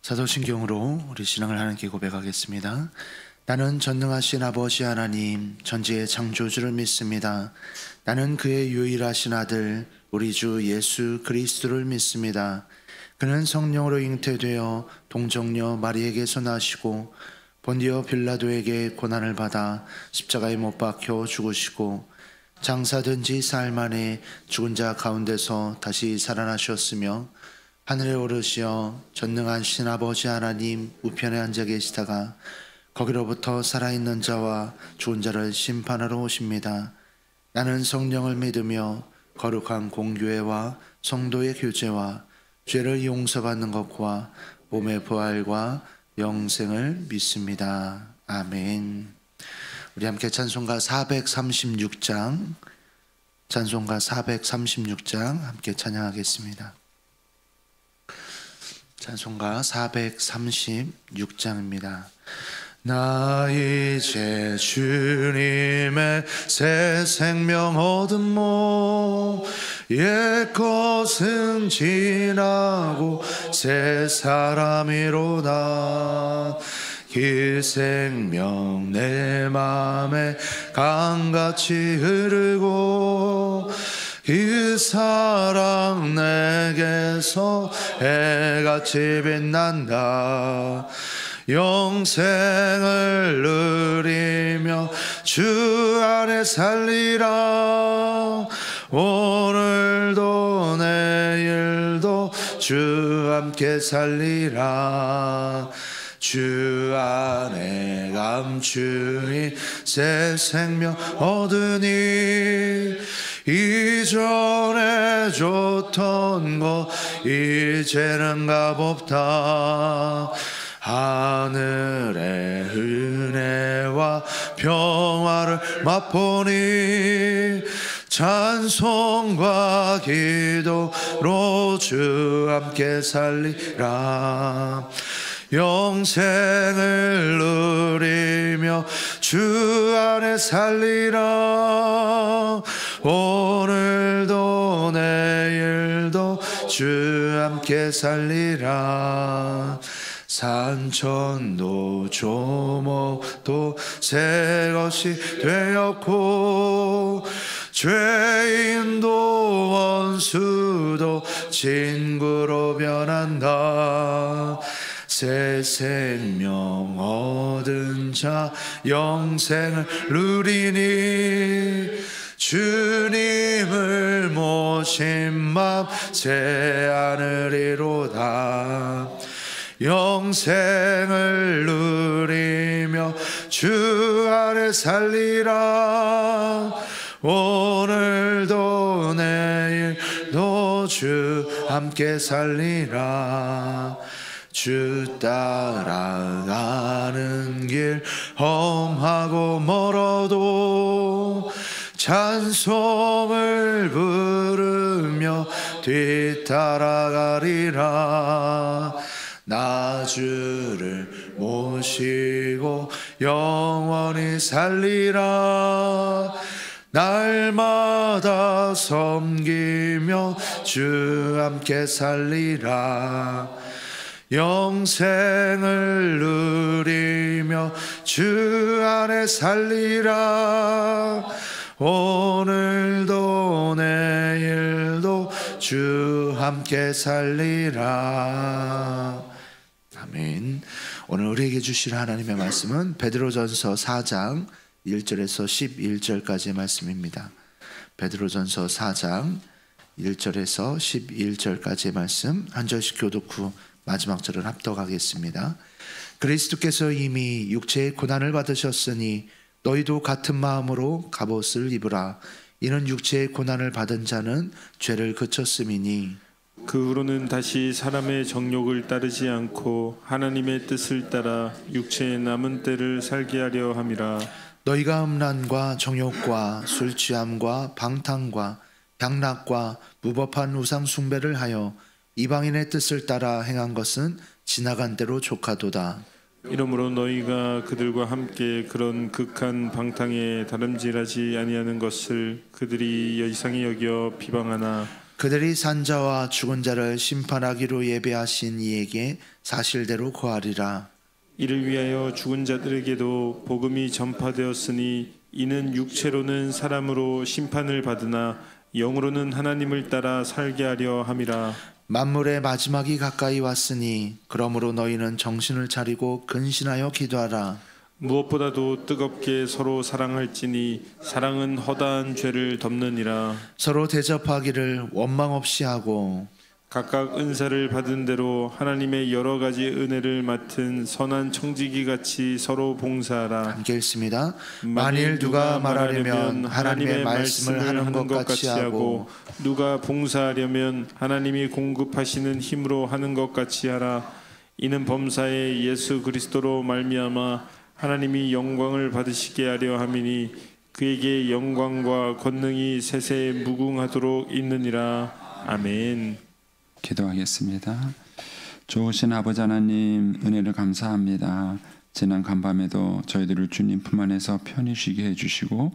사도신경으로 우리 신앙을 하나님께 고백하겠습니다. 나는 전능하신 아버지 하나님 전지의 창조주를 믿습니다. 나는 그의 유일하신 아들 우리 주 예수 그리스도를 믿습니다. 그는 성령으로 잉태되어 동정녀 마리에게서 나시고 본디오 빌라도에게 고난을 받아 십자가에 못 박혀 죽으시고 장사된 지 사흘 만에 죽은 자 가운데서 다시 살아나셨으며 하늘에 오르시어 전능하신 아버지 하나님 우편에 앉아 계시다가 거기로부터 살아있는 자와 죽은 자를 심판하러 오십니다. 나는 성령을 믿으며 거룩한 공교회와 성도의 교제와 죄를 용서받는 것과 몸의 부활과 영생을 믿습니다. 아멘. 우리 함께 찬송가 436장 함께 찬양하겠습니다. 찬송가 436장입니다. 나 이제 주님의 새 생명 얻음모 옛것은 지나고 새 사람이로다. 그 생명 내 맘에 강같이 흐르고 그 사랑 내게서 해같이 빛난다. 영생을 누리며 주 안에 살리라. 오늘도 내일도 주 함께 살리라. 주 안에 감추인 새 생명 얻으니 이전에 줬던 것 이제는 값없다. 하늘의 은혜와 평화를 맛보니 찬송과 기도로 주 함께 살리라. 영생을 누리며 주 안에 살리라. 오늘도 내일도 주 함께 살리라. 산천도 조목도 새것이 되었고 죄인도 원수도 친구로 변한다. 새 생명 얻은 자 영생을 누리니 주님을 모신 맘 새 하늘이로다. 영생을 누리며 주 안에 살리라. 오늘도 내일도 주 함께 살리라. 주 따라가는 길 험하고 멀어도 찬송을 부르며 뒤따라가리라. 나 주를 모시고 영원히 살리라. 날마다 섬기며 주 함께 살리라. 영생을 누리며 주 안에 살리라. 오늘도 내일도 주 함께 살리라. 아멘. 오늘 우리에게 주실 하나님의 말씀은 베드로전서 4장 1절에서 11절까지의 말씀입니다. 베드로전서 4장 1절에서 11절까지의 말씀 한 절씩 교독 후 마지막 절을 합독하겠습니다. 그리스도께서 이미 육체의 고난을 받으셨으니 너희도 같은 마음으로 갑옷을 입으라. 이는 육체의 고난을 받은 자는 죄를 그쳤음이니 그 후로는 다시 사람의 정욕을 따르지 않고 하나님의 뜻을 따라 육체의 남은 때를 살게 하려 함이라. 너희가 음란과 정욕과 술 취함과 방탕과 향락과 무법한 우상 숭배를 하여 이방인의 뜻을 따라 행한 것은 지나간 대로 족하도다. 이러므로 너희가 그들과 함께 그런 극한 방탕에 다름질하지 아니하는 것을 그들이 이상히 여겨 비방하나 그들이 산 자와 죽은 자를 심판하기로 예배하신 이에게 사실대로 고하리라. 이를 위하여 죽은 자들에게도 복음이 전파되었으니 이는 육체로는 사람으로 심판을 받으나 영으로는 하나님을 따라 살게 하려 함이라. 만물의 마지막이 가까이 왔으니 그러므로 너희는 정신을 차리고 근신하여 기도하라. 무엇보다도 뜨겁게 서로 사랑할지니 사랑은 허다한 죄를 덮느니라. 서로 대접하기를 원망 없이 하고 각각 은사를 받은 대로 하나님의 여러 가지 은혜를 맡은 선한 청지기 같이 서로 봉사하라. 함께 읽습니다. 만일 누가 말하려면 하나님의 말씀을 하는 것 같이 하고 누가 봉사하려면 하나님이 공급하시는 힘으로 하는 것 같이 하라. 이는 범사에 예수 그리스도로 말미암아 하나님이 영광을 받으시게 하려 함이니 그에게 영광과 권능이 세세에 무궁하도록 있느니라. 아멘. 기도하겠습니다. 좋으신 아버지 하나님, 은혜를 감사합니다. 지난 간밤에도 저희들을 주님 품 안에서 편히 쉬게 해주시고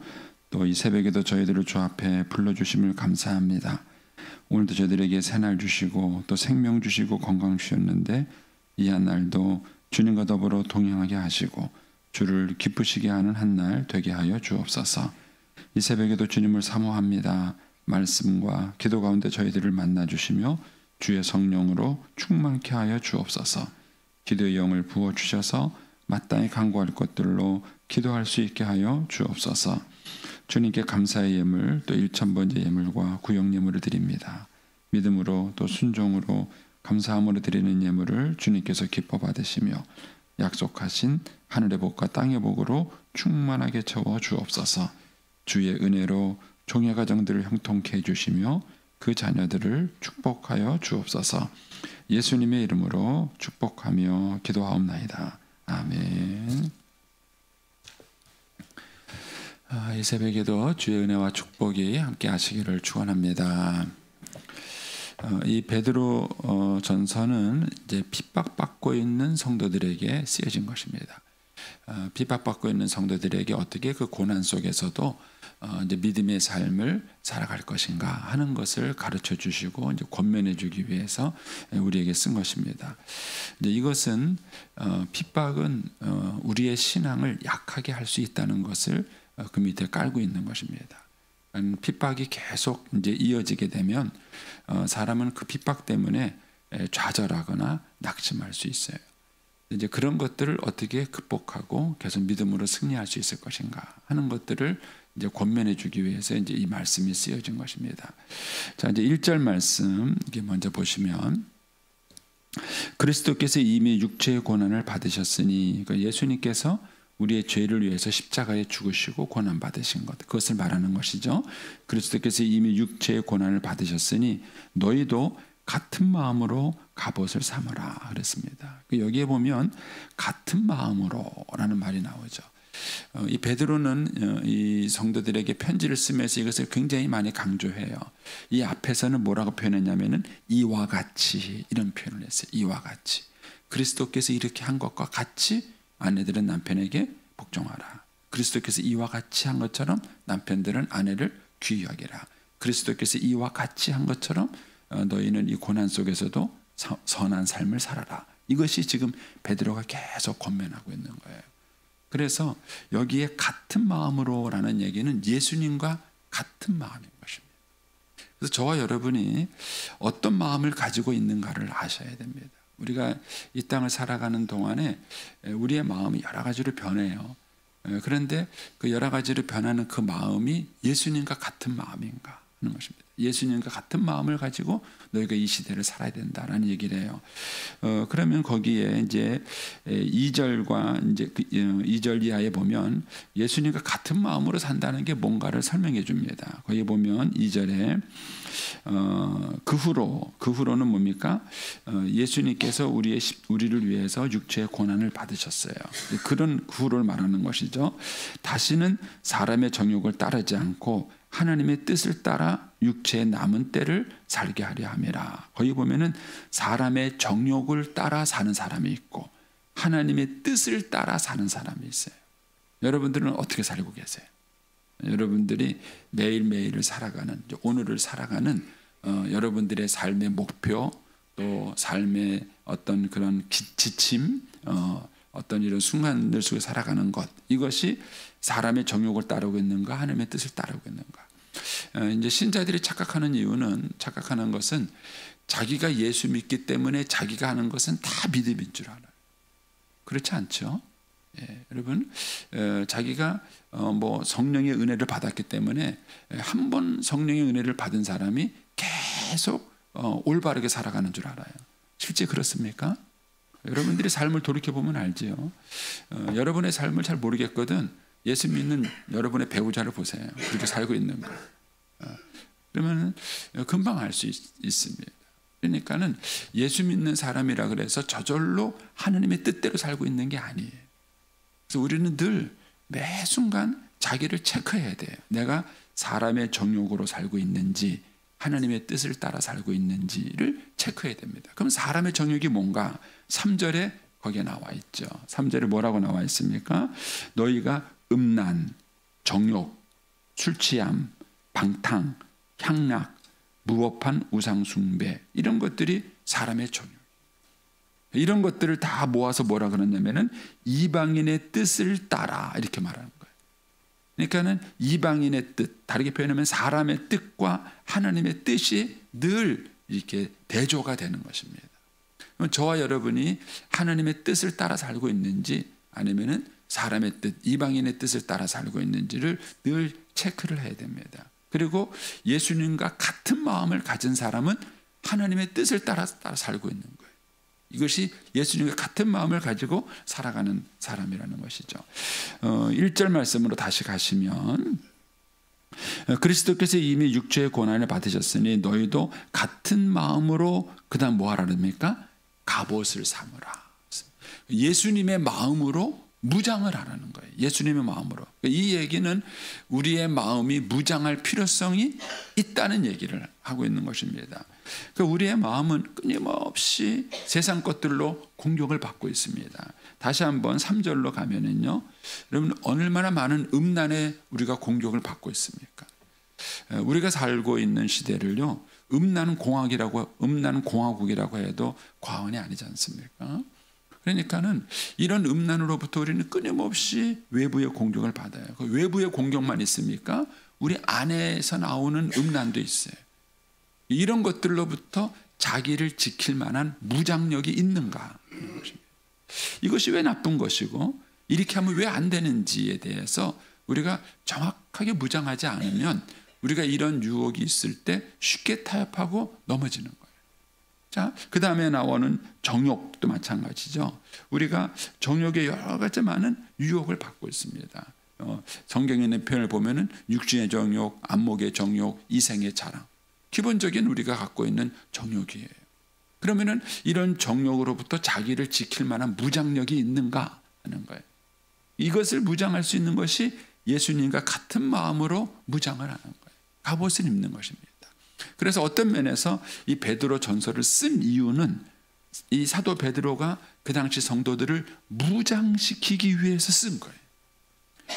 또 이 새벽에도 저희들을 주 앞에 불러주심을 감사합니다. 오늘도 저희들에게 새날 주시고 또 생명 주시고 건강 주셨는데 이 한 날도 주님과 더불어 동행하게 하시고 주를 기쁘시게 하는 한 날 되게 하여 주옵소서. 이 새벽에도 주님을 사모합니다. 말씀과 기도 가운데 저희들을 만나 주시며 주의 성령으로 충만케 하여 주옵소서. 기도의 영을 부어 주셔서 마땅히 간구할 것들로 기도할 수 있게 하여 주옵소서. 주님께 감사의 예물 또 1000번째 예물과 구역 예물을 드립니다. 믿음으로 또 순종으로 감사함으로 드리는 예물을 주님께서 기뻐 받으시며 약속하신 하늘의 복과 땅의 복으로 충만하게 채워 주옵소서. 주의 은혜로 종의 가정들을 형통케 해주시며 그 자녀들을 축복하여 주옵소서. 예수님의 이름으로 축복하며 기도하옵나이다. 아멘. 이 새벽에도 주의 은혜와 축복이 함께 하시기를 축원합니다. 이 베드로 전서는 이제 핍박받고 있는 성도들에게 쓰여진 것입니다. 핍박받고 있는 성도들에게 어떻게 그 고난 속에서도 이제 믿음의 삶을 살아갈 것인가 하는 것을 가르쳐 주시고 이제 권면해 주기 위해서 우리에게 쓴 것입니다. 이제 이것은 핍박은 우리의 신앙을 약하게 할 수 있다는 것을 그 밑에 깔고 있는 것입니다. 핍박이 계속 이제 이어지게 되면 사람은 그 핍박 때문에 좌절하거나 낙심할 수 있어요. 이제 그런 것들을 어떻게 극복하고 계속 믿음으로 승리할 수 있을 것인가 하는 것들을 이제 권면해 주기 위해서 이제 이 말씀이 쓰여진 것입니다. 자, 이제 1절 말씀 이게 먼저 보시면 그리스도께서 이미 육체의 고난을 받으셨으니 그러니까 예수님께서 우리의 죄를 위해서 십자가에 죽으시고 고난 받으신 것 그것을 말하는 것이죠. 그리스도께서 이미 육체의 고난을 받으셨으니 너희도 같은 마음으로 갑옷을 삼으라 그랬습니다. 여기에 보면 같은 마음으로라는 말이 나오죠. 이 베드로는 이 성도들에게 편지를 쓰면서 이것을 굉장히 많이 강조해요. 이 앞에서는 뭐라고 표현했냐면은 이와 같이 이런 표현을 했어요. 이와 같이 그리스도께서 이렇게 한 것과 같이 아내들은 남편에게 복종하라. 그리스도께서 이와 같이 한 것처럼 남편들은 아내를 귀히 여기라. 그리스도께서 이와 같이 한 것처럼 너희는 이 고난 속에서도 선한 삶을 살아라. 이것이 지금 베드로가 계속 권면하고 있는 거예요. 그래서 여기에 같은 마음으로라는 얘기는 예수님과 같은 마음인 것입니다. 그래서 저와 여러분이 어떤 마음을 가지고 있는가를 아셔야 됩니다. 우리가 이 땅을 살아가는 동안에 우리의 마음이 여러 가지로 변해요. 그런데 그 여러 가지로 변하는 그 마음이 예수님과 같은 마음인가 하는 것입니다. 예수님과 같은 마음을 가지고 너희가 이 시대를 살아야 된다라는 얘기를 해요. 그러면 거기에 이제 2절과 이제 2절 이하에 보면 예수님과 같은 마음으로 산다는 게 뭔가를 설명해 줍니다. 거기 보면 2절에 그 후로는 뭡니까? 예수님께서 우리를 위해서 육체의 고난을 받으셨어요. 그런 후를 말하는 것이죠. 다시는 사람의 정욕을 따르지 않고 하나님의 뜻을 따라 육체의 남은 때를 살게 하려 함이라. 거기 보면은 사람의 정욕을 따라 사는 사람이 있고 하나님의 뜻을 따라 사는 사람이 있어요. 여러분들은 어떻게 살고 계세요? 여러분들이 매일매일을 살아가는 오늘을 살아가는 여러분들의 삶의 목표 또 삶의 어떤 그런 지침 어떤 이런 순간들 속에 살아가는 것 이것이 사람의 정욕을 따르고 있는가 하나님의 뜻을 따르고 있는가. 이제 신자들이 착각하는 것은 자기가 예수 믿기 때문에 자기가 하는 것은 다 믿음인 줄 알아요. 그렇지 않죠? 예, 여러분 자기가 뭐 성령의 은혜를 받았기 때문에 한 번 성령의 은혜를 받은 사람이 계속 올바르게 살아가는 줄 알아요. 실제 그렇습니까? 여러분들이 삶을 돌이켜보면 알지요. 여러분의 삶을 잘 모르겠거든 예수 믿는 여러분의 배우자를 보세요. 그렇게 살고 있는 거. 그러면 금방 알 수 있습니다. 그러니까는 예수 믿는 사람이라 그래서 저절로 하나님의 뜻대로 살고 있는 게 아니에요. 그래서 우리는 늘 매 순간 자기를 체크해야 돼요. 내가 사람의 정욕으로 살고 있는지 하나님의 뜻을 따라 살고 있는지를 체크해야 됩니다. 그럼 사람의 정욕이 뭔가? 3절에 거기에 나와 있죠. 3절에 뭐라고 나와 있습니까? 너희가 음란, 정욕, 술취함, 방탕, 향락, 무법한 우상숭배 이런 것들이 사람의 정욕. 이런 것들을 다 모아서 뭐라 그러냐면은 이방인의 뜻을 따라 이렇게 말하는 거예요. 그러니까는 이방인의 뜻, 다르게 표현하면 사람의 뜻과 하나님의 뜻이 늘 이렇게 대조가 되는 것입니다. 그럼 저와 여러분이 하나님의 뜻을 따라 살고 있는지 아니면은 사람의 뜻, 이방인의 뜻을 따라 살고 있는지를 늘 체크를 해야 됩니다. 그리고 예수님과 같은 마음을 가진 사람은 하나님의 뜻을 따라 살고 있는 거예요. 이것이 예수님과 같은 마음을 가지고 살아가는 사람이라는 것이죠. 1절 말씀으로 다시 가시면 그리스도께서 이미 육체의 고난을 받으셨으니 너희도 같은 마음으로 그다음 뭐 하라랍니까? 갑옷을 삼으라. 예수님의 마음으로 무장을 하라는 거예요. 예수님의 마음으로. 이 얘기는 우리의 마음이 무장할 필요성이 있다는 얘기를 하고 있는 것입니다. 우리의 마음은 끊임없이 세상 것들로 공격을 받고 있습니다. 다시 한번 3절로 가면은요, 여러분 얼마나 많은 음란에 우리가 공격을 받고 있습니까? 우리가 살고 있는 시대를요, 음란 공화국이라고 해도 과언이 아니지 않습니까? 그러니까는 이런 음란으로부터 우리는 끊임없이 외부의 공격을 받아요. 그 외부의 공격만 있습니까? 우리 안에서 나오는 음란도 있어요. 이런 것들로부터 자기를 지킬 만한 무장력이 있는가? 이것이 왜 나쁜 것이고 이렇게 하면 왜 안 되는지에 대해서 우리가 정확하게 무장하지 않으면 우리가 이런 유혹이 있을 때 쉽게 타협하고 넘어지는 거예요. 자, 그 다음에 나오는 정욕도 마찬가지죠. 우리가 정욕의 여러 가지 많은 유혹을 받고 있습니다. 성경에 있는 표현을 보면은 육신의 정욕, 안목의 정욕, 이생의 자랑. 기본적인 우리가 갖고 있는 정욕이에요. 그러면은 이런 정욕으로부터 자기를 지킬 만한 무장력이 있는가 하는 거예요. 이것을 무장할 수 있는 것이 예수님과 같은 마음으로 무장을 하는 거예요. 갑옷을 입는 것입니다. 그래서 어떤 면에서 이 베드로 전서를 쓴 이유는 이 사도 베드로가 그 당시 성도들을 무장시키기 위해서 쓴 거예요.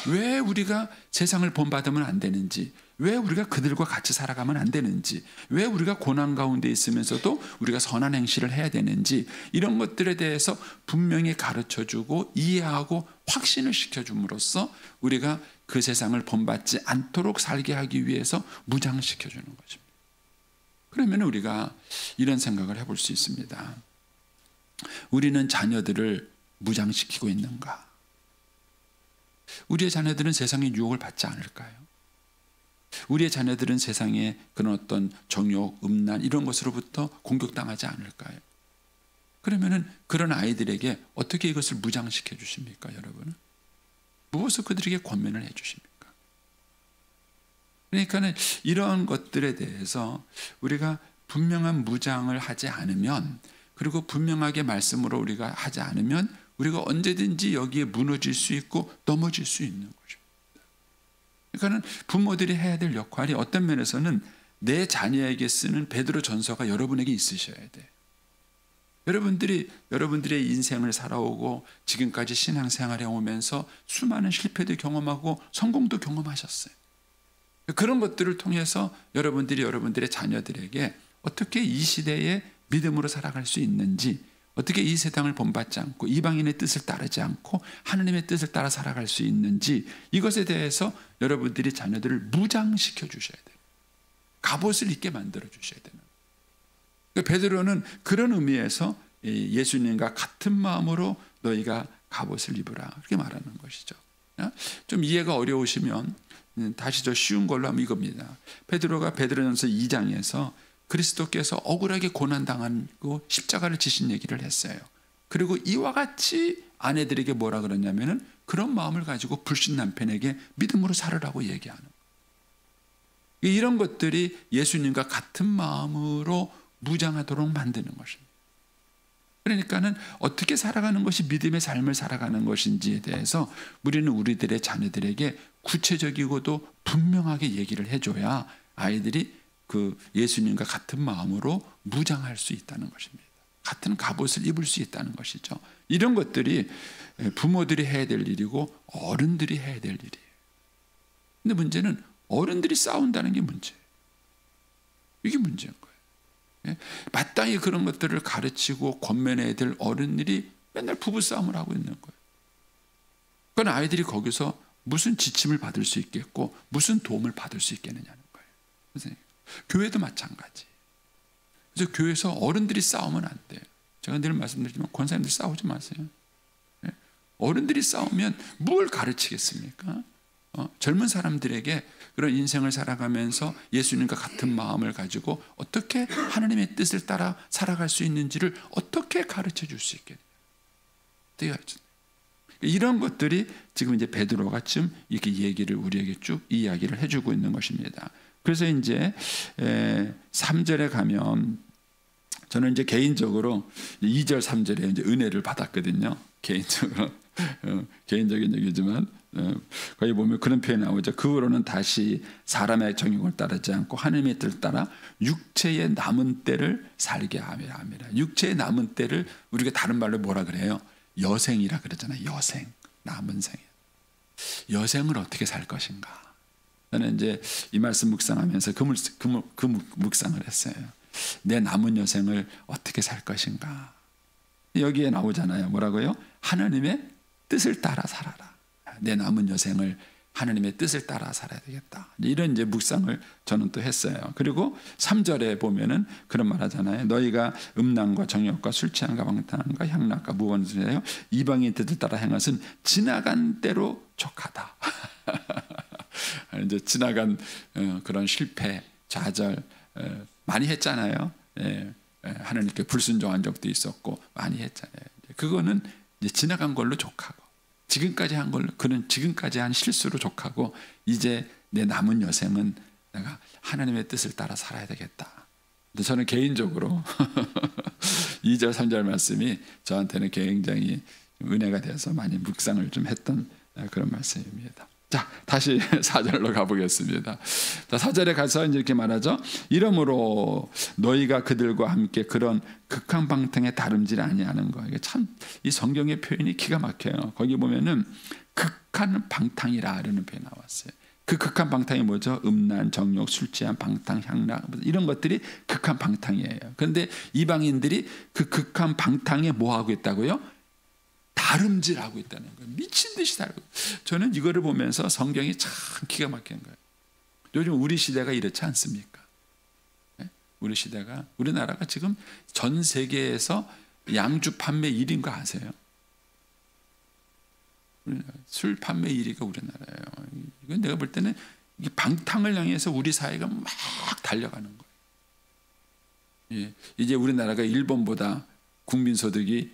왜 우리가 세상을 본받으면 안 되는지, 왜 우리가 그들과 같이 살아가면 안 되는지, 왜 우리가 고난 가운데 있으면서도 우리가 선한 행실을 해야 되는지, 이런 것들에 대해서 분명히 가르쳐주고 이해하고 확신을 시켜줌으로써 우리가 그 세상을 본받지 않도록 살게 하기 위해서 무장시켜주는 것입니다. 그러면 우리가 이런 생각을 해볼 수 있습니다. 우리는 자녀들을 무장시키고 있는가? 우리의 자녀들은 세상의 유혹을 받지 않을까요? 우리의 자녀들은 세상의 그런 어떤 정욕, 음란 이런 것으로부터 공격당하지 않을까요? 그러면은 그런 아이들에게 어떻게 이것을 무장시켜 주십니까, 여러분? 무엇을 그들에게 권면을 해 주십니까? 그러니까는 이러한 것들에 대해서 우리가 분명한 무장을 하지 않으면, 그리고 분명하게 말씀으로 우리가 하지 않으면 우리가 언제든지 여기에 무너질 수 있고 넘어질 수 있는 것입니다. 그러니까는 부모들이 해야 될 역할이 어떤 면에서는 내 자녀에게 쓰는 베드로 전서가 여러분에게 있으셔야 돼. 여러분들의 인생을 살아오고 지금까지 신앙생활해 오면서 수많은 실패도 경험하고 성공도 경험하셨어요. 그런 것들을 통해서 여러분들이 여러분들의 자녀들에게 어떻게 이 시대에 믿음으로 살아갈 수 있는지, 어떻게 이 세상을 본받지 않고 이방인의 뜻을 따르지 않고 하나님의 뜻을 따라 살아갈 수 있는지, 이것에 대해서 여러분들이 자녀들을 무장시켜 주셔야 돼요. 갑옷을 입게 만들어 주셔야 되는 거예요. 베드로는 그런 의미에서 예수님과 같은 마음으로 너희가 갑옷을 입으라, 그렇게 말하는 것이죠. 좀 이해가 어려우시면 다시 저 쉬운 걸로 하면 이겁니다. 베드로가 베드로전서 2장에서 그리스도께서 억울하게 고난당하고 십자가를 지신 얘기를 했어요. 그리고 이와 같이 아내들에게 뭐라 그러냐면은 그런 마음을 가지고 불신 남편에게 믿음으로 살으라고 얘기하는 거예요. 이런 것들이 예수님과 같은 마음으로 무장하도록 만드는 것입니다. 그러니까는 어떻게 살아가는 것이 믿음의 삶을 살아가는 것인지에 대해서 우리는 우리들의 자녀들에게 구체적이고도 분명하게 얘기를 해줘야 아이들이 그 예수님과 같은 마음으로 무장할 수 있다는 것입니다. 같은 갑옷을 입을 수 있다는 것이죠. 이런 것들이 부모들이 해야 될 일이고 어른들이 해야 될 일이에요. 근데 문제는 어른들이 싸운다는 게 문제예요. 이게 문제인 거예요. 마땅히 그런 것들을 가르치고 권면해야 될 어른들이 맨날 부부싸움을 하고 있는 거예요. 그건 아이들이 거기서 무슨 지침을 받을 수 있겠고 무슨 도움을 받을 수 있겠느냐는 거예요. 선생님. 교회도 마찬가지. 그래서 교회에서 어른들이 싸우면 안 돼요. 제가 늘 말씀드리지만 권사님들 싸우지 마세요. 어른들이 싸우면 뭘 가르치겠습니까? 젊은 사람들에게 그런 인생을 살아가면서 예수님과 같은 마음을 가지고 어떻게 하나님의 뜻을 따라 살아갈 수 있는지를 어떻게 가르쳐 줄 수 있겠냐. 이런 것들이 지금 이제 베드로가 지금 이렇게 얘기를 우리에게 쭉 이야기를 해주고 있는 것입니다. 그래서 이제 3절에 가면 저는 이제 개인적으로 2절 3절에 이제 은혜를 받았거든요. 개인적인 얘기지만 거기 보면 그런 표현이 나오죠. 그 후로는 다시 사람의 정욕을 따르지 않고 하나님의 뜻을 따라 육체의 남은 때를 살게 하며 육체의 남은 때를 우리가 다른 말로 뭐라 그래요? 여생이라 그러잖아요. 여생, 남은 생. 여생을 어떻게 살 것인가? 저는 이제 이 말씀 묵상하면서 그 묵상을 했어요. 내 남은 여생을 어떻게 살 것인가? 여기에 나오잖아요. 뭐라고요? 하나님의 뜻을 따라 살아라. 내 남은 여생을 하나님의 뜻을 따라 살아야 되겠다. 이런 이제 묵상을 저는 또 했어요. 그리고 3절에 보면은 그런 말 하잖아요. 너희가 음란과 정욕과 술 취함과 방탕함과 향락과 무언을 이방인 뜻을 따라 행함은 지나간 때로 족하다. 이제 지나간 그런 실패, 좌절 많이 했잖아요. 하나님께 불순종한 적도 있었고 많이 했잖아요. 그거는 이제 지나간 걸로 족하고 지금까지 한 걸로 그는 지금까지 한 실수로 족하고 이제 내 남은 여생은 내가 하나님의 뜻을 따라 살아야 되겠다. 근데 저는 개인적으로 2절 3절 말씀이 저한테는 굉장히 은혜가 되어서 많이 묵상을 좀 했던 그런 말씀입니다. 자, 다시 4절로 가보겠습니다. 자, 4절에 가서 이렇게 말하죠. 이러므로 너희가 그들과 함께 그런 극한방탕에 다름질 아니하는 거. 이게 참 이 성경의 표현이 기가 막혀요. 거기 보면은 극한방탕이라 이러는 표현이 나왔어요. 그 극한방탕이 뭐죠? 음란, 정욕, 술 취함, 방탕, 향락 이런 것들이 극한방탕이에요. 그런데 이방인들이 그 극한방탕에 뭐 하고 있다고요? 다름질하고 있다는 거예요. 미친 듯이 다르고. 저는 이거를 보면서 성경이 참 기가 막힌 거예요. 요즘 우리 시대가 이렇지 않습니까? 우리 시대가, 우리나라가 지금 전 세계에서 양주 판매 1위인 거 아세요? 술 판매 1위가 우리나라예요. 이건 내가 볼 때는 이 방탕을 향해서 우리 사회가 막 달려가는 거예요. 이제 우리나라가 일본보다 국민소득이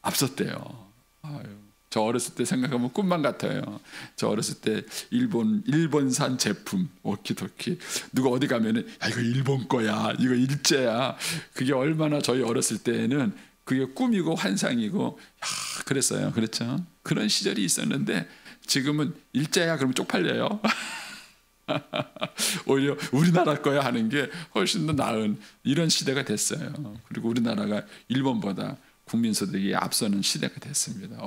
앞섰대요. 아유, 저 어렸을 때 생각하면 꿈만 같아요. 저 어렸을 때 일본산 제품 오키도키 누가 어디 가면은 야 이거 일본 거야, 이거 일제야. 그게 얼마나 저희 어렸을 때에는 그게 꿈이고 환상이고 그랬어요. 그렇죠? 그런 시절이 있었는데 지금은 일제야 그러면 쪽팔려요. 오히려 우리나라 거야 하는 게 훨씬 더 나은 이런 시대가 됐어요. 그리고 우리나라가 일본보다 국민소득이 앞서는 시대가 됐습니다.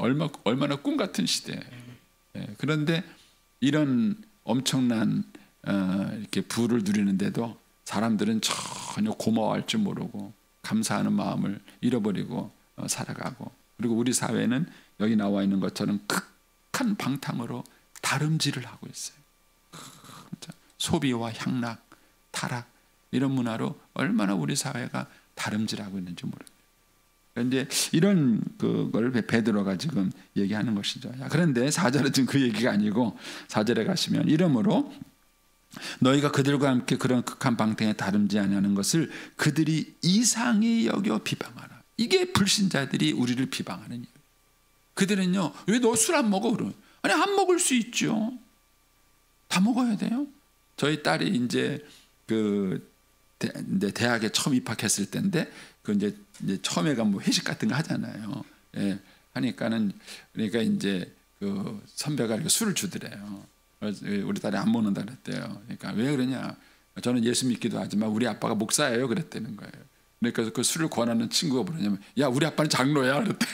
얼마나 꿈 같은 시대예요. 그런데 이런 엄청난 이렇게 부를 누리는데도 사람들은 전혀 고마워할 줄 모르고 감사하는 마음을 잃어버리고 살아가고, 그리고 우리 사회는 여기 나와 있는 것처럼 극한 방탕으로 다름질을 하고 있어요. 소비와 향락, 타락, 이런 문화로 얼마나 우리 사회가 다름질하고 있는지 모릅니다. 그런데 이런 그걸 베드로가 지금 얘기하는 것이죠. 그런데 4절은 지금 그 얘기가 아니고 4절에 가시면 이러므로 너희가 그들과 함께 그런 극한 방탕에 다름지 아니하는 것을 그들이 이상히 여겨 비방하라. 이게 불신자들이 우리를 비방하는 이유. 그들은요, 왜 너 술 안 먹어? 그러면 아니, 안 먹을 수 있죠. 다 먹어야 돼요. 저희 딸이 이제 대학에 처음 입학했을 때인데, 이제 처음에 가면 뭐 회식 같은 거 하잖아요. 예, 하니까는 그러니까 이제 그 선배가 이렇게 술을 주더래요. 우리 딸이 안 먹는다 그랬대요. 그러니까 왜 그러냐? 저는 예수 믿기도 하지만 우리 아빠가 목사예요. 그랬다는 거예요. 그러니까 그 술을 권하는 친구가 뭐냐면, 야, 우리 아빠는 장로야. 그랬대.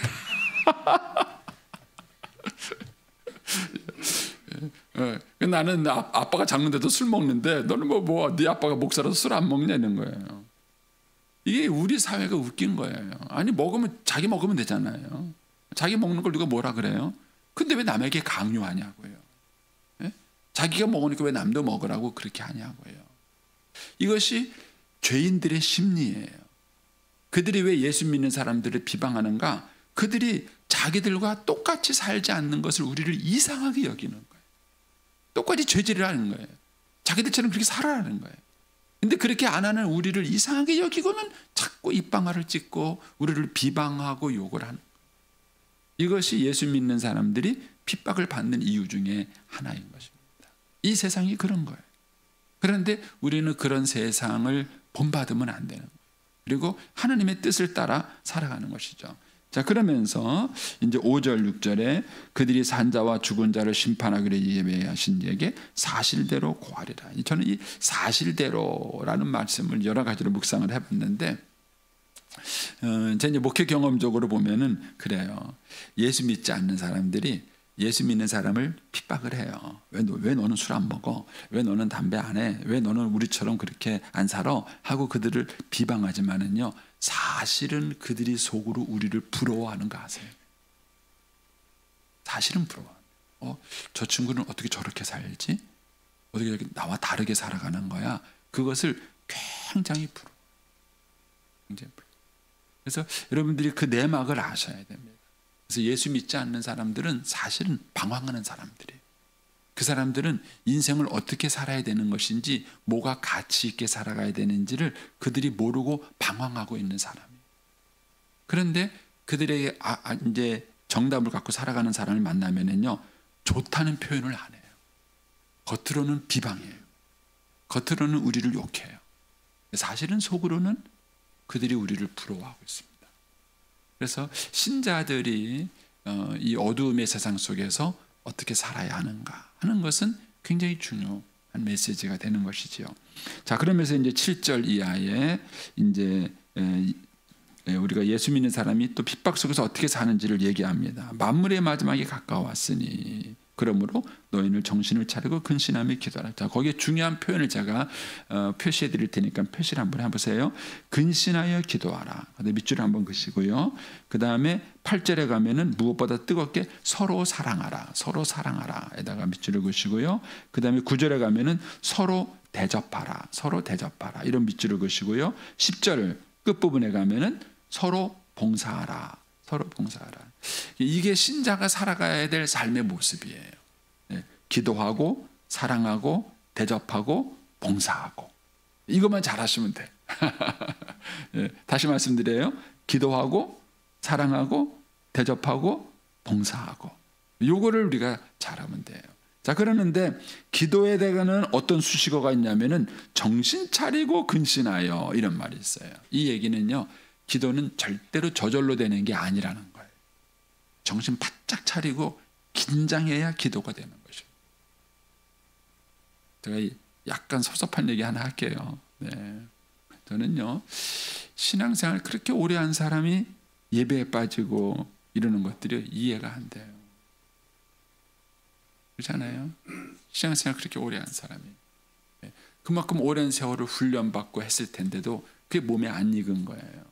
나는 아빠가 장로인데도 술 먹는데 너는 네 아빠가 목사라서 술 안 먹냐는 거예요. 이게 우리 사회가 웃긴 거예요. 아니, 자기 먹으면 되잖아요. 자기 먹는 걸 누가 뭐라 그래요? 근데 왜 남에게 강요하냐고요. 예? 자기가 먹으니까 왜 남도 먹으라고 그렇게 하냐고요. 이것이 죄인들의 심리예요. 그들이 왜 예수 믿는 사람들을 비방하는가? 그들이 자기들과 똑같이 살지 않는 것을 우리를 이상하게 여기는 거예요. 똑같이 죄질을 하는 거예요. 자기들처럼 그렇게 살아라는 거예요. 근데 그렇게 안 하는 우리를 이상하게 여기고는 자꾸 입방아를 찍고 우리를 비방하고 욕을 하는 거예요. 이것이 예수 믿는 사람들이 핍박을 받는 이유 중에 하나인 것입니다. 이 세상이 그런 거예요. 그런데 우리는 그런 세상을 본받으면 안 되는 거예요. 그리고 하나님의 뜻을 따라 살아가는 것이죠. 자, 그러면서 이제 5절 6절에 그들이 산 자와 죽은 자를 심판하기로 예배하신 이에게 사실대로 고하리라. 저는 이 사실대로라는 말씀을 여러 가지로 묵상을 해봤는데, 제 이제 목회 경험적으로 보면은 그래요. 예수 믿지 않는 사람들이 예수 믿는 사람을 핍박을 해요. 왜 너는 술 안 먹어? 왜 너는 담배 안 해? 왜 너는 우리처럼 그렇게 안 살아? 하고 그들을 비방하지만은요, 사실은 그들이 속으로 우리를 부러워하는 거 아세요? 사실은 부러워. 저 친구는 어떻게 저렇게 살지? 어떻게 나와 다르게 살아가는 거야? 그것을 굉장히 부러워. 굉장히 부러워. 그래서 여러분들이 그 내막을 아셔야 됩니다. 그래서 예수 믿지 않는 사람들은 사실은 방황하는 사람들이에요. 그 사람들은 인생을 어떻게 살아야 되는 것인지, 뭐가 가치 있게 살아가야 되는지를 그들이 모르고 방황하고 있는 사람이에요. 그런데 그들에게 이제 정답을 갖고 살아가는 사람을 만나면은요, 좋다는 표현을 안 해요. 겉으로는 비방해요. 겉으로는 우리를 욕해요. 사실은 속으로는 그들이 우리를 부러워하고 있습니다. 그래서 신자들이 이 어두움의 세상 속에서 어떻게 살아야 하는가 하는 것은 굉장히 중요한 메시지가 되는 것이지요. 자, 그러면서 이제 7절 이하에 이제 우리가 예수 믿는 사람이 또 핍박 속에서 어떻게 사는지를 얘기합니다. 만물의 마지막이 가까웠으니 그러므로 너희는 정신을 차리고 근신하며 기도하라. 자, 거기에 중요한 표현을 제가 표시해 드릴 테니까 표시를 한번 해보세요. 근신하여 기도하라. 밑줄을 한번 그시고요. 그 다음에 8절에 가면은 무엇보다 뜨겁게 서로 사랑하라. 서로 사랑하라. 에다가 밑줄을 그시고요. 그 다음에 9절에 가면은 서로 대접하라. 서로 대접하라. 이런 밑줄을 그시고요. 10절 끝부분에 가면은 서로 봉사하라. 서로 봉사하라. 이게 신자가 살아가야 될 삶의 모습이에요. 기도하고 사랑하고 대접하고 봉사하고, 이것만 잘하시면 돼. 다시 말씀드려요. 기도하고 사랑하고 대접하고 봉사하고, 요거를 우리가 잘하면 돼요. 자, 그러는데 기도에 대해서는 어떤 수식어가 있냐면은 정신 차리고 근신하여, 이런 말이 있어요. 이 얘기는요, 기도는 절대로 저절로 되는 게 아니라는 거예요. 정신 바짝 차리고 긴장해야 기도가 되는 것이에요. 제가 약간 섭섭한 얘기 하나 할게요. 네. 저는요, 신앙생활 그렇게 오래 한 사람이 예배에 빠지고 이러는 것들이 이해가 안 돼요. 그렇잖아요. 신앙생활 그렇게 오래 한 사람이. 그만큼 오랜 세월을 훈련받고 했을 텐데도 그게 몸에 안 익은 거예요.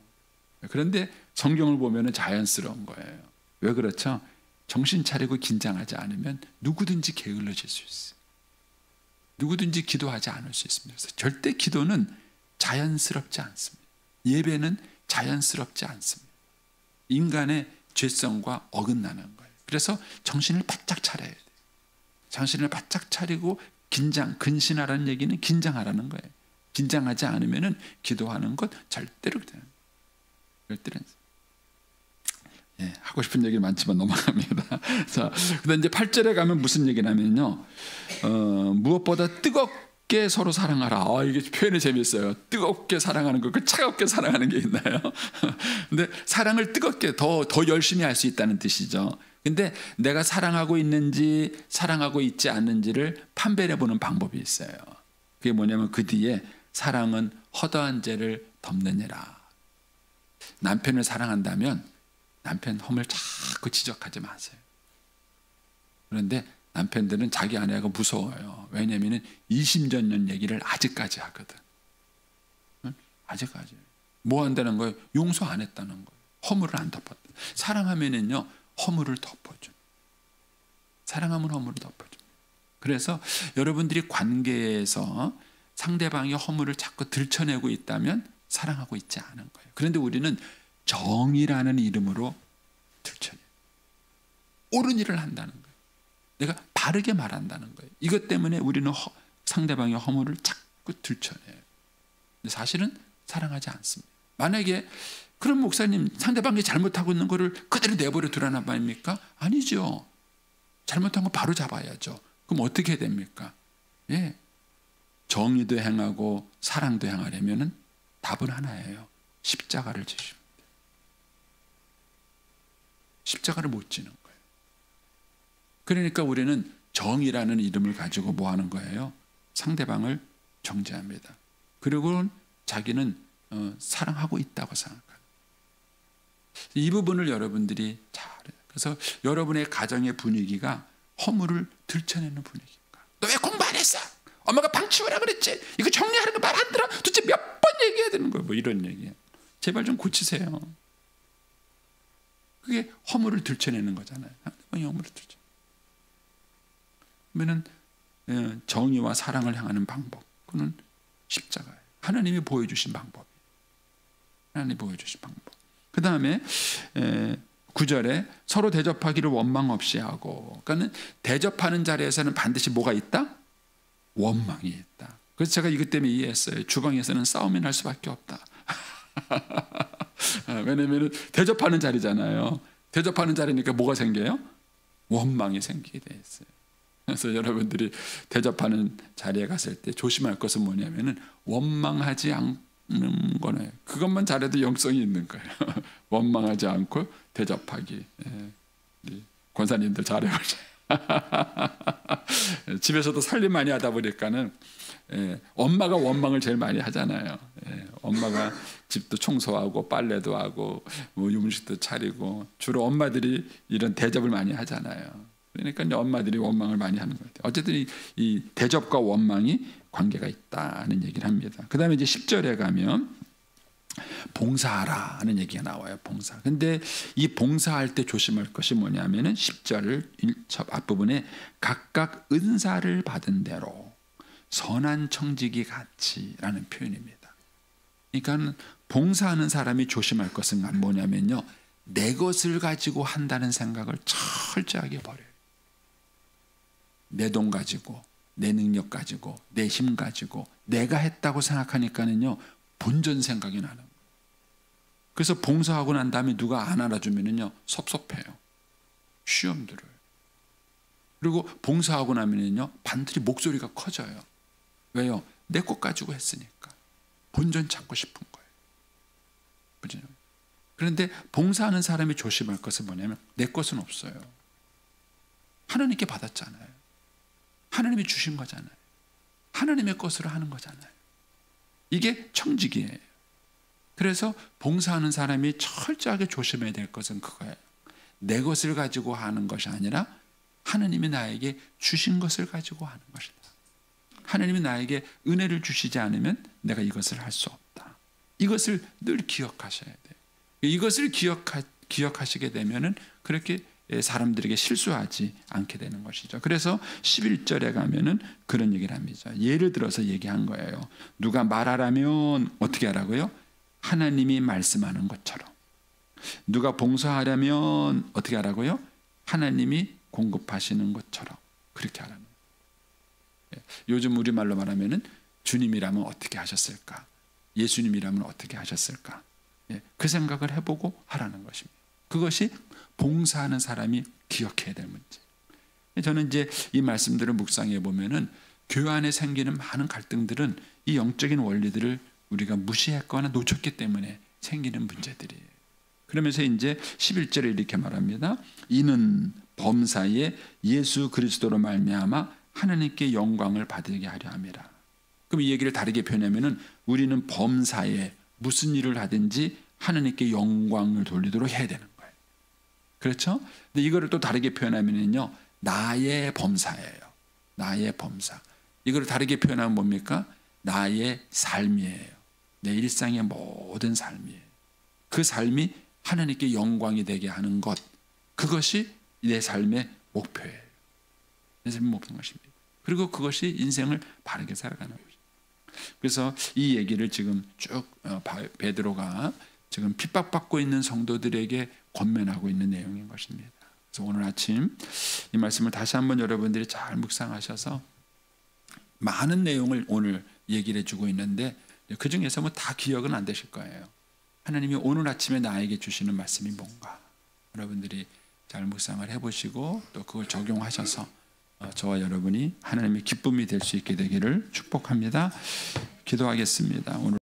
그런데 성경을 보면 자연스러운 거예요. 왜 그렇죠? 정신 차리고 긴장하지 않으면 누구든지 게을러질 수 있어요. 누구든지 기도하지 않을 수 있습니다. 그래서 절대 기도는 자연스럽지 않습니다. 예배는 자연스럽지 않습니다. 인간의 죄성과 어긋나는 거예요. 그래서 정신을 바짝 차려야 돼요. 정신을 바짝 차리고 근신하라는 얘기는 긴장하라는 거예요. 긴장하지 않으면 기도하는 것 절대로 되는 거예요. 절대로. 예, 하고 싶은 얘기 많지만 넘어갑니다. 자, 그다음 이제 8절에 가면 무슨 얘기냐면요. 무엇보다 뜨겁게 서로 사랑하라. 이게 표현이 재밌어요. 뜨겁게 사랑하는 거, 그 차갑게 사랑하는 게 있나요? 근데 사랑을 뜨겁게 더 열심히 할 수 있다는 뜻이죠. 근데 내가 사랑하고 있는지 사랑하고 있지 않는지를 판별해 보는 방법이 있어요. 그게 뭐냐면 그 뒤에 사랑은 허다한 죄를 덮느니라. 남편을 사랑한다면 남편 허물 자꾸 지적하지 마세요. 그런데 남편들은 자기 아내가 무서워요. 왜냐하면 20년 년 얘기를 아직까지 하거든. 아직까지. 뭐 한다는 거예요? 용서 안 했다는 거예요. 허물을 안 덮었다. 사랑하면은요 허물을 덮어줘. 사랑하면 허물을 덮어줘. 그래서 여러분들이 관계에서 상대방의 허물을 자꾸 들춰내고 있다면 사랑하고 있지 않은 거예요. 그런데 우리는 정의라는 이름으로 들춰내요. 옳은 일을 한다는 거예요. 내가 바르게 말한다는 거예요. 이것 때문에 우리는 상대방의 허물을 자꾸 들춰내요. 근데 사실은 사랑하지 않습니다. 만약에 그럼 목사님 상대방이 잘못하고 있는 거를 그대로 내버려 두라는 말입니까? 아니죠. 잘못한 거 바로 잡아야죠. 그럼 어떻게 해야 됩니까? 예, 정의도 행하고 사랑도 행하려면 답은 하나예요. 십자가를 지십니다. 십자가를 못 지는 거예요. 그러니까 우리는 정의라는 이름을 가지고 뭐 하는 거예요? 상대방을 정죄합니다. 그리고 자기는 사랑하고 있다고 생각합니다. 이 부분을 여러분들이 잘해요. 그래서 여러분의 가정의 분위기가 허물을 들춰내는 분위기인가? 너 왜 공부 안 했어? 엄마가 방 치우라 그랬지? 이거 정리하는 거 말 안 들어? 도대체 몇 번 얘기해야 되는 거예요? 뭐 이런 얘기예요. 제발 좀 고치세요. 그게 허물을 들춰내는 거잖아요. 허물을 들춰. 그러면 정의와 사랑을 향하는 방법, 그는 십자가예요. 하나님이 보여주신 방법이에요. 하나님이 보여주신 방법. 그 다음에 9절에 서로 대접하기를 원망 없이 하고, 그러니까 대접하는 자리에서는 반드시 뭐가 있다? 원망이 있다. 그래서 제가 이것 때문에 이해했어요. 주방에서는 싸움이 날 수밖에 없다. 왜냐하면 대접하는 자리잖아요. 대접하는 자리니까 뭐가 생겨요? 원망이 생기게 돼 있어요. 그래서 여러분들이 대접하는 자리에 갔을 때 조심할 것은 뭐냐면은 원망하지 않는 거네. 그것만 잘해도 영성이 있는 거예요. 원망하지 않고 대접하기. 권사님들 잘해보세요. 집에서도 살림 많이 하다 보니까는 엄마가 원망을 제일 많이 하잖아요. 엄마가 집도 청소하고 빨래도 하고 뭐 음식도 차리고 주로 엄마들이 이런 대접을 많이 하잖아요. 그러니까 이제 엄마들이 원망을 많이 하는 것 같아요. 어쨌든 이 대접과 원망이 관계가 있다는 얘기를 합니다. 그 다음에 이제 10절에 가면 봉사하라 하는 얘기가 나와요. 봉사. 근데 이 봉사할 때 조심할 것이 뭐냐면은 10절 앞부분에 각각 은사를 받은 대로 선한 청지기 같이라는 표현입니다. 그러니까 봉사하는 사람이 조심할 것은 뭐냐면요, 내 것을 가지고 한다는 생각을 철저하게 버려요. 내 돈 가지고, 내 능력 가지고, 내 힘 가지고 내가 했다고 생각하니까는요 본전 생각이 나는 거예요. 그래서 봉사하고 난 다음에 누가 안 알아주면은요 섭섭해요. 시험 들어요. 그리고 봉사하고 나면은요 반드시 목소리가 커져요. 왜요? 내 것 가지고 했으니까. 본전 찾고 싶은 거예요. 그죠? 그런데 봉사하는 사람이 조심할 것은 뭐냐면 내 것은 없어요. 하나님께 받았잖아요. 하나님이 주신 거잖아요. 하나님의 것으로 하는 거잖아요. 이게 청지기예요. 그래서 봉사하는 사람이 철저하게 조심해야 될 것은 그거예요. 내 것을 가지고 하는 것이 아니라 하나님이 나에게 주신 것을 가지고 하는 것이다. 하나님이 나에게 은혜를 주시지 않으면 내가 이것을 할 수 없다. 이것을 늘 기억하셔야 돼요. 이것을 기억하시게 되면은 그렇게 사람들에게 실수하지 않게 되는 것이죠. 그래서 11절에 가면은 그런 얘기를 합니다. 예를 들어서 얘기한 거예요. 누가 말하라면 어떻게 하라고요? 하나님이 말씀하는 것처럼. 누가 봉사하려면 어떻게 하라고요? 하나님이 공급하시는 것처럼 그렇게 하라는 거예요. 요즘 우리말로 말하면은 주님이라면 어떻게 하셨을까? 예수님이라면 어떻게 하셨을까? 그 생각을 해보고 하라는 것입니다. 그것이 봉사하는 사람이 기억해야 될 문제. 저는 이제 이 말씀들을 묵상해 보면은 교회 안에 생기는 많은 갈등들은 이 영적인 원리들을 우리가 무시했거나 놓쳤기 때문에 생기는 문제들이에요. 그러면서 이제 11절에 이렇게 말합니다. 이는 범사에 예수 그리스도로 말미암아 하나님께 영광을 받게 하려 함이라. 그럼 이 얘기를 다르게 표현하면은 우리는 범사에 무슨 일을 하든지 하나님께 영광을 돌리도록 해야 되는 거예요. 그렇죠? 근데 이거를 또 다르게 표현하면은요, 나의 범사예요. 나의 범사. 이거를 다르게 표현하면 뭡니까? 나의 삶이에요. 내 일상의 모든 삶이에요. 그 삶이 하나님께 영광이 되게 하는 것, 그것이 내 삶의 목표예요. 내 삶의 목표인 것입니다. 그리고 그것이 인생을 바르게 살아가는 것입니다. 그래서 이 얘기를 지금 쭉 베드로가 지금 핍박받고 있는 성도들에게 권면하고 있는 내용인 것입니다. 그래서 오늘 아침 이 말씀을 다시 한번 여러분들이 잘 묵상하셔서 많은 내용을 오늘 얘기를 해주고 있는데 그 중에서 뭐 다 기억은 안 되실 거예요. 하나님이 오늘 아침에 나에게 주시는 말씀이 뭔가 여러분들이 잘 묵상을 해보시고 또 그걸 적용하셔서 저와 여러분이 하나님의 기쁨이 될 수 있게 되기를 축복합니다. 기도하겠습니다. 오늘